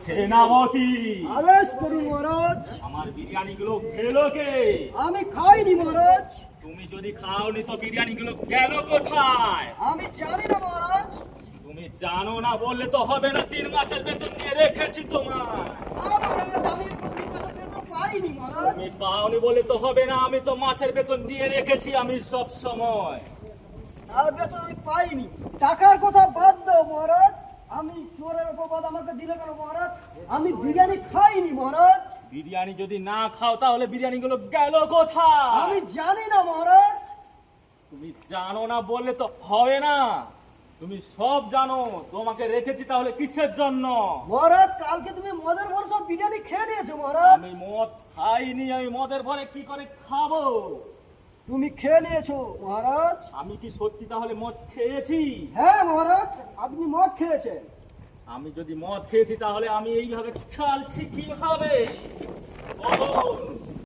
সেনাপতি, আদেশ করুন মহারাজ। আমার বিরিয়ানি গুলো খেলো কে? আমি খাইনি মহারাজ। তুমি যদি খাওনি তো বিরিয়ানি গুলো গেল কোথায়? আমি জানি না মহারাজ। তুমি জানো না বললে তো হবে না, 3 মাসের বেতন দিয়ে রেখেছি তোমার। মহারাজ আমি এখন 3 মাসের বেতন পাইনি মহারাজ। তুমি পাওনি বলে তো হবে না, আমি তো মাসের বেতন দিয়ে রেখেছি আমি সব সময়। তার বেতন আমি পাইনি। টাকার কথা বাদ দাও মহারাজ। আমি চোরের অপবাদ আমাকে দিলে কেন মহারাজ? আমি বিরিয়ানি খাইনি মহারাজ। বিরিয়ানি যদি না খাও তাহলে বিরিয়ানি গুলো গেল কোথায়? আমি জানি না মহারাজ। তুমি জানো না বললে তো হবে না, তুমি সব জানো। তোমাকে রেখেছি তাহলে কিসের জন্য? মহারাজ কালকে তুমি মদের ভরে সব বিরিয়ানি খেয়ে নিয়েছো মহারাজ। আমি মদ খাইনি, আমি মদের ভরে কি করে খাবো? তুমি খেয়ে নিয়েছো মহারাজ। আমি কি সত্যি তাহলে মদ খেয়েছি? হ্যাঁ মহারাজ আপনি মদ খেয়েছেন। আমি যদি মদ খেয়েছি তাহলে আমি এইভাবে চালছি কিভাবে? বলুন।